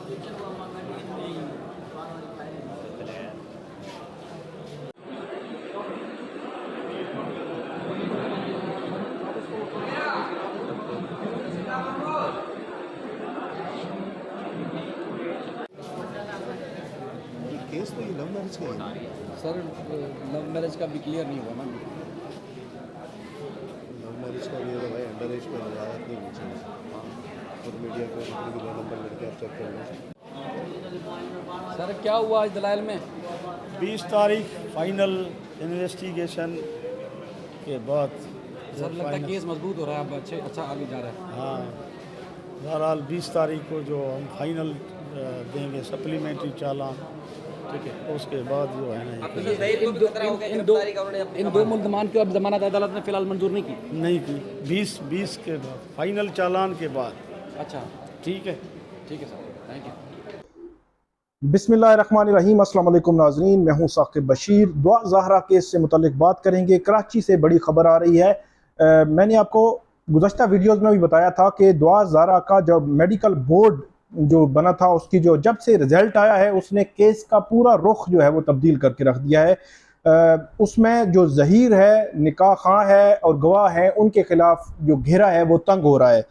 Case तो ये love marriage का है सर। लव मैरिज का भी क्लियर नहीं हुआ ना। लव मैरिज का भी है तो भाई अंडर एज पर वजाहत नहीं होनी चाहिए। और मीडिया पे नंबर लड़के आप चेक कर लें। सर क्या हुआ आज दलाइल में? 20 तारीख फाइनल इन्वेस्टिगेशन के बाद सर लगता है केस मजबूत हो रहा है, अब अच्छा आगे जा रहा है। हाँ, बहरहाल 20 तारीख को जो हम फाइनल देंगे सप्लीमेंट्री चालान, ठीक है, उसके बाद जो है ना इन दो मुल्ज़मान को अब जमानत अदालत ने फिलहाल मंजूर नहीं की। नहीं की 20 के बाद फाइनल चालान के बाद। अच्छा ठीक है सर, थैंक यू। बिस्मिल्लाहिर्रहमानिर्रहीम। अस्सलाम वालेकुम नाज़रीन, मैं हूं साकिब बशीर। दुआ ज़हरा केस से मुतल्लिक बात करेंगे। कराची से बड़ी खबर आ रही है। मैंने आपको गुज़श्ता वीडियोज़ में भी बताया था कि दुआ ज़हरा का जब मेडिकल बोर्ड जो बना था उसकी जो जब से रिज़ल्ट आया है उसने केस का पूरा रुख जो है वो तब्दील करके रख दिया है। उसमें जो ज़हीर है, निकाह खां है और गवाह है, उनके खिलाफ जो घेरा है वो तंग हो रहा है।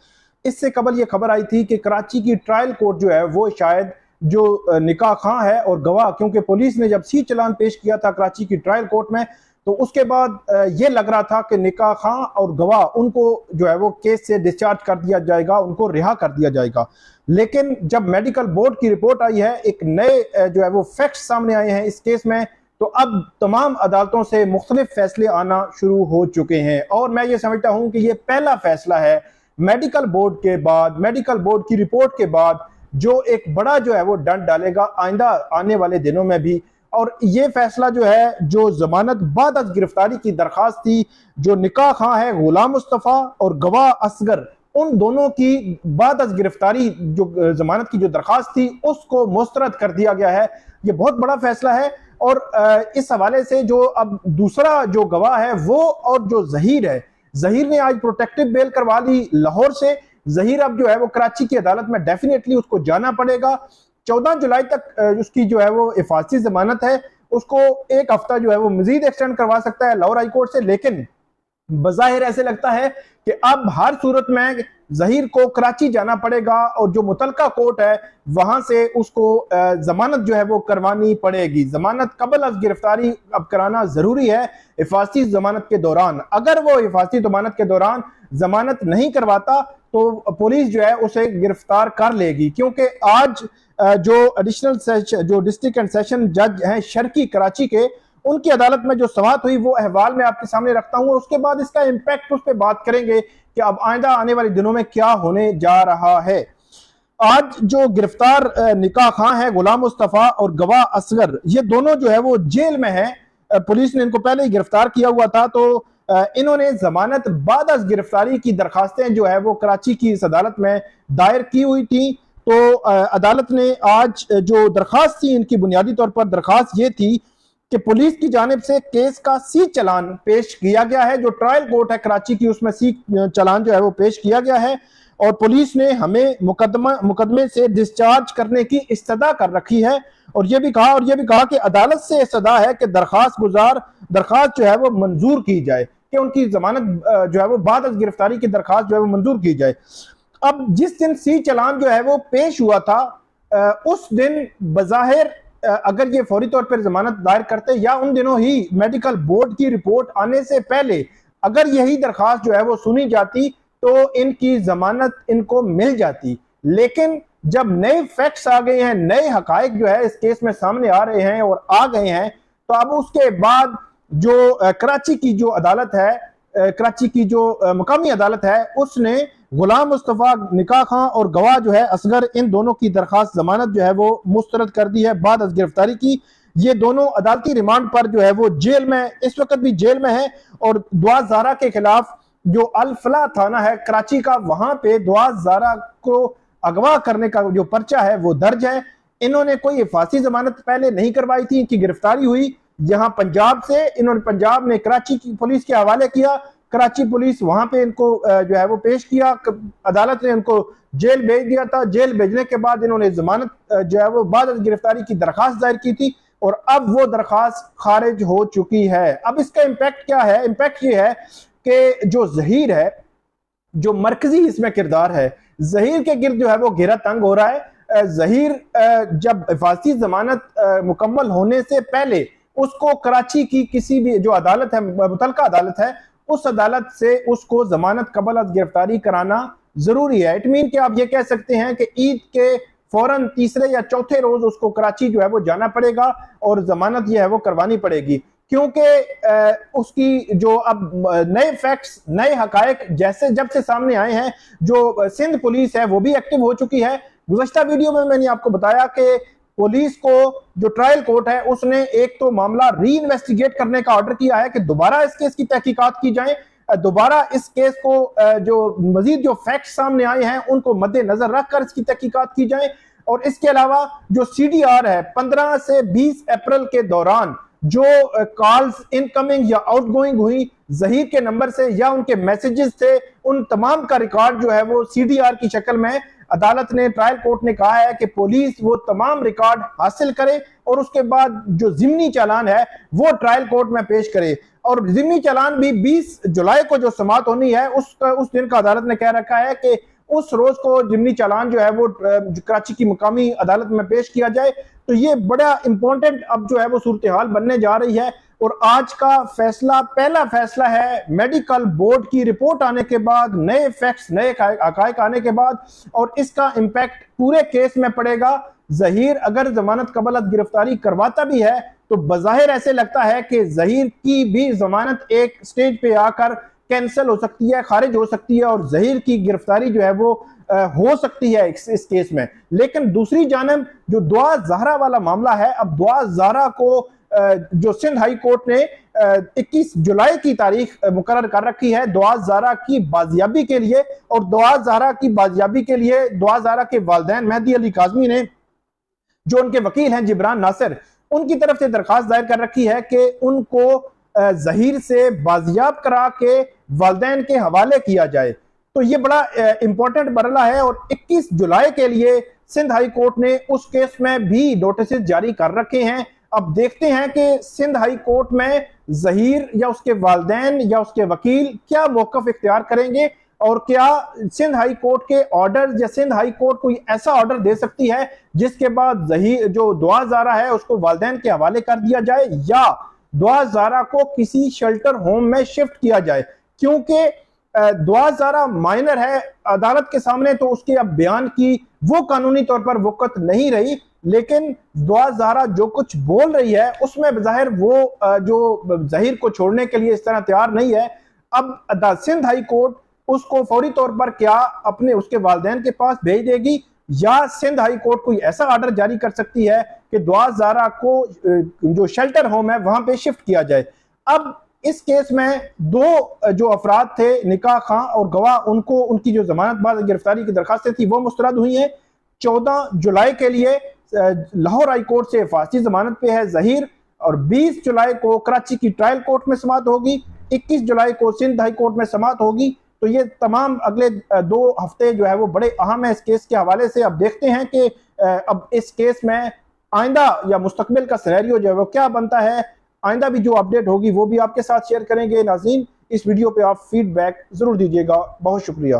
इससे कबल ये खबर आई थी कि कराची की ट्रायल कोर्ट जो है वो शायद जो निकाह खां है और गवाह, क्योंकि पुलिस ने जब सी चलान पेश किया था कराची की ट्रायल कोर्ट में तो उसके बाद ये लग रहा था कि निकाह खां और गवाह उनको जो है वो केस से डिस्चार्ज कर दिया जाएगा, उनको रिहा कर दिया जाएगा। लेकिन जब मेडिकल बोर्ड की रिपोर्ट आई है, एक नए जो है वो फैक्ट्स सामने आए हैं इस केस में, तो अब तमाम अदालतों से मुख्तलिफ फैसले आना शुरू हो चुके हैं। और मैं ये समझता हूँ कि ये पहला फैसला है मेडिकल बोर्ड के बाद, मेडिकल बोर्ड की रिपोर्ट के बाद, जो एक बड़ा जो है वो डंड डालेगा आइंदा आने वाले दिनों में भी। और ये फैसला जो है, जो जमानत बाद अज गिरफ्तारी की दरखास्त थी, जो निकाह खां है गुलाम मुस्तफ़ा और गवाह असगर, उन दोनों की बाद अज गिरफ्तारी जो जमानत की जो दरखास्त थी उसको मुस्तरद कर दिया गया है। ये बहुत बड़ा फैसला है। और इस हवाले से जो अब दूसरा जो गवाह है वो और जो ज़हीर है, ज़हीर ने आज प्रोटेक्टिव बेल करवा ली लाहौर से। ज़हीर अब जो है वो कराची की अदालत में डेफिनेटली उसको जाना पड़ेगा। 14 जुलाई तक उसकी जो है वो हिफाजती जमानत है, उसको एक हफ्ता जो है वो मजीद एक्सटेंड करवा सकता है लाहौर हाई कोर्ट से। लेकिन बज़ाहिर ऐसे लगता है कि अब हर सूरत में ज़हीर को कराची जाना पड़ेगा और जो मुतलका कोर्ट है वहां से उसको जमानत जो है वो करवानी पड़ेगी। जमानत कबल अज गिरफ्तारी अब कराना जरूरी है हिफाजती जमानत के दौरान। अगर वो हिफाजती जमानत के दौरान जमानत नहीं करवाता तो पुलिस जो है उसे गिरफ्तार कर लेगी, क्योंकि आज जो एडिशनल जो डिस्ट्रिक्ट एंड सेशन जज हैं शर्की कराची के, उनकी अदालत में जो समाअत हुई वो अहवाल मैं आपके सामने रखता हूं और उसके बाद इसका इम्पैक्ट उस पर बात करेंगे कि अब आइंदा आने वाले दिनों में क्या होने जा रहा है। आज जो गिरफ्तार निकाह खां है गुलाम मुस्तफ़ा और गवाह असगर, ये दोनों जो है वो जेल में है। पुलिस ने इनको पहले ही गिरफ्तार किया हुआ था, तो इन्होंने जमानत बाद अज गिरफ्तारी की दरखास्तें जो है वो कराची की इस अदालत में दायर की हुई थी। तो अदालत ने आज जो दरखास्त थी, इनकी बुनियादी तौर पर दरखास्त ये थी कि पुलिस की जानिब से केस का सी चलान पेश किया गया है। जो ट्रायल कोर्ट है कराची की उसमें सी चलान जो है वो पेश किया गया है और पुलिस ने हमें मुकदमे से डिस्चार्ज करने की इस्तदा कर रखी है। और ये भी कहा कि अदालत से इस्तदा है कि दरखास्त जो है वो मंजूर की जाए, कि उनकी जमानत जो है वो बाद अज गिरफ्तारी की दरखास्त जो है वो मंजूर की जाए। अब जिस दिन सी चलान जो है वो पेश हुआ था उस दिन बज़ाहिर अगर ये फौरी तौर पर जमानत दायर करते या उन दिनों ही मेडिकल बोर्ड की रिपोर्ट आने से पहले अगर यही दरखास्त जो है वो सुनी जाती तो इनकी जमानत इनको मिल जाती। लेकिन जब नए फैक्ट्स आ गए हैं, नए हकायक जो है इस केस में सामने आ रहे हैं और आ गए हैं, तो अब उसके बाद जो कराची की जो अदालत है, कराची की जो मुकामी अदालत है, उसने गुलाम मुस्तफ़ा, निकाह खां और गवाह जो है असगर, इन दोनों की दरखास्त जमानत जो है वो मुस्तरद कर दी है बाद अज गिरफ्तारी की। ये दोनों अदालती रिमांड पर जो है वो जेल में, इस वक्त भी जेल में है। और दुआ ज़हरा के खिलाफ जो अल फलाह थाना है कराची का, वहां पे दुआ ज़हरा को अगवा करने का जो पर्चा है वो दर्ज है। इन्होंने कोई हिफाजती जमानत पहले नहीं करवाई थी, इनकी गिरफ्तारी हुई यहाँ पंजाब से, इन्होंने पंजाब में कराची की पुलिस के हवाले किया, कराची पुलिस वहां पे इनको जो है वो पेश किया, अदालत ने इनको जेल भेज दिया था। जेल भेजने के बाद इन्होंने जमानत जो है वो बाद गिरफ्तारी की दरखास्त दायर की थी और अब वो दरखास्त खारिज हो चुकी है। अब इसका इम्पैक्ट क्या है? इम्पैक्ट ये है कि जो जहीर है, जो मरकजी इसमें किरदार है, जहीर के गिर्द जो है वो घेरा तंग हो रहा है। जहीर जब हिफाजती जमानत मुकम्मल होने से पहले उसको कराची की किसी भी जो अदालत है, मुतलका अदालत है, उस अदालत से उसको जमानत कबल अज गिरफ्तारी कराना जरूरी है। इट मीन कि आप ये कह सकते हैं कि ईद के फौरन तीसरे या चौथे रोज उसको कराची जो है वो जाना पड़ेगा और जमानत ये है वो करवानी पड़ेगी, क्योंकि उसकी जो अब नए फैक्ट्स, नए हकायक जैसे जब से सामने आए हैं, जो सिंध पुलिस है वो भी एक्टिव हो चुकी है। गुज़श्ता वीडियो में मैंने आपको बताया कि पुलिस को जो ट्रायल कोर्ट है उसने एक तो मामला री इन्वेस्टिगेट करने का ऑर्डर किया है कि दोबारा इस केस की तहकीकात की जाए, दोबारा इस केस को जो मजीद जो फैक्ट्स सामने आए हैं उनको मद्देनजर रखकर इसकी तहकीकात की जाए। और इसके अलावा जो CDR है, 15 से 20 अप्रैल के दौरान जो कॉल्स इनकमिंग या आउटगोइंग हुई जहीर के नंबर से या उनके मैसेजेस थे, उन तमाम का रिकॉर्ड जो है वो CDR की शक्ल में अदालत ने, ट्रायल कोर्ट ने कहा है कि पुलिस वो तमाम रिकॉर्ड हासिल करे और उसके बाद जो जिमनी चालान है वो ट्रायल कोर्ट में पेश करे। और जिमनी चालान भी 20 जुलाई को जो समाअत होनी है उस दिन का अदालत ने कह रखा है कि उस रोज को जिमनी चालान जो है वो कराची की मुकामी अदालत में पेश किया जाए। तो ये बड़ा इंपॉर्टेंट अब जो है वो सूरत हाल बनने जा रही है। और आज का फैसला पहला फैसला है मेडिकल बोर्ड की रिपोर्ट आने के बाद, नए फैक्ट्स, नए हकायक आने के बाद, और इसका इम्पैक्ट पूरे केस में पड़ेगा। जहीर अगर जमानत कबल गिरफ्तारी करवाता भी है तो बज़ाहिर ऐसे लगता है कि जहीर की भी जमानत एक स्टेज पे आकर कैंसिल हो सकती है, खारिज हो सकती है और जहीर की गिरफ्तारी जो है वो हो सकती है इस केस में। लेकिन दूसरी जानब जो दुआ ज़हरा वाला मामला है, अब दुआ ज़हरा को जो सिंध हाई कोर्ट ने 21 जुलाई की तारीख मुकर्रर कर रखी है दुआ ज़हरा की बाजियाबी के लिए। और दुआ ज़हरा की बाजियाबी के लिए दुआ ज़हरा के वालिदैन मेहदी अली काज़मी ने, जो उनके वकील हैं जिब्रान नासिर, उनकी तरफ से दरखास्त दायर कर रखी है कि उनको जहीर से बाजियाब करा के वालिदैन के हवाले किया जाए। तो ये बड़ा इंपॉर्टेंट मरला है और 21 जुलाई के लिए सिंध हाई कोर्ट ने उस केस में भी नोटिस जारी कर रखे हैं। अब देखते हैं कि सिंध हाई कोर्ट में जहीर या उसके वालिदैन या उसके वकील क्या मौक़िफ़ इख्तियार करेंगे और क्या सिंध हाई कोर्ट के ऑर्डर या सिंध हाई कोर्ट कोई ऐसा ऑर्डर दे सकती है जिसके बाद जहीर जो दुआ ज़हरा है उसको वालिदैन के हवाले कर दिया जाए या दुआ ज़हरा को किसी शेल्टर होम में शिफ्ट किया जाए। क्योंकि दुआ ज़हरा माइनर है, अदालत के सामने तो उसके अब बयान की वो कानूनी तौर पर वक़्त नहीं रही, लेकिन दुआ ज़हरा जो कुछ बोल रही है उसमें बज़ाहिर वो जो जहीर को छोड़ने के लिए इस तरह तैयार नहीं है। अब सिंध हाई कोर्ट उसको फौरी तौर पर क्या अपने उसके वालिदैन के पास भेज देगी या सिंध हाई कोर्ट कोई ऐसा ऑर्डर जारी कर सकती है कि दुआ ज़हरा को जो शेल्टर होम है वहां पे शिफ्ट किया जाए। अब इस केस में दो जो अफराद थे, निकाह खां और गवाह, उनको उनकी जो जमानत बाद गिरफ्तारी की दरखास्तें थी वो मुस्तरद हुई हैं। 14 जुलाई के लिए लाहौर हाई कोर्ट से हिफाजती जमानत पे है जहीर और 20 जुलाई को कराची की ट्रायल कोर्ट में समाअत होगी, 21 जुलाई को सिंध हाई कोर्ट में समाअत होगी। तो ये तमाम अगले 2 हफ्ते जो है वो बड़े अहम है इस केस के हवाले से। अब देखते हैं कि अब इस केस में आइंदा या मुस्तकबिल का सिनेरियो जो है वो क्या बनता है। आइंदा भी जो अपडेट होगी वो भी आपके साथ शेयर करेंगे। नाज़रीन, इस वीडियो पे आप फीडबैक जरूर दीजिएगा। बहुत शुक्रिया।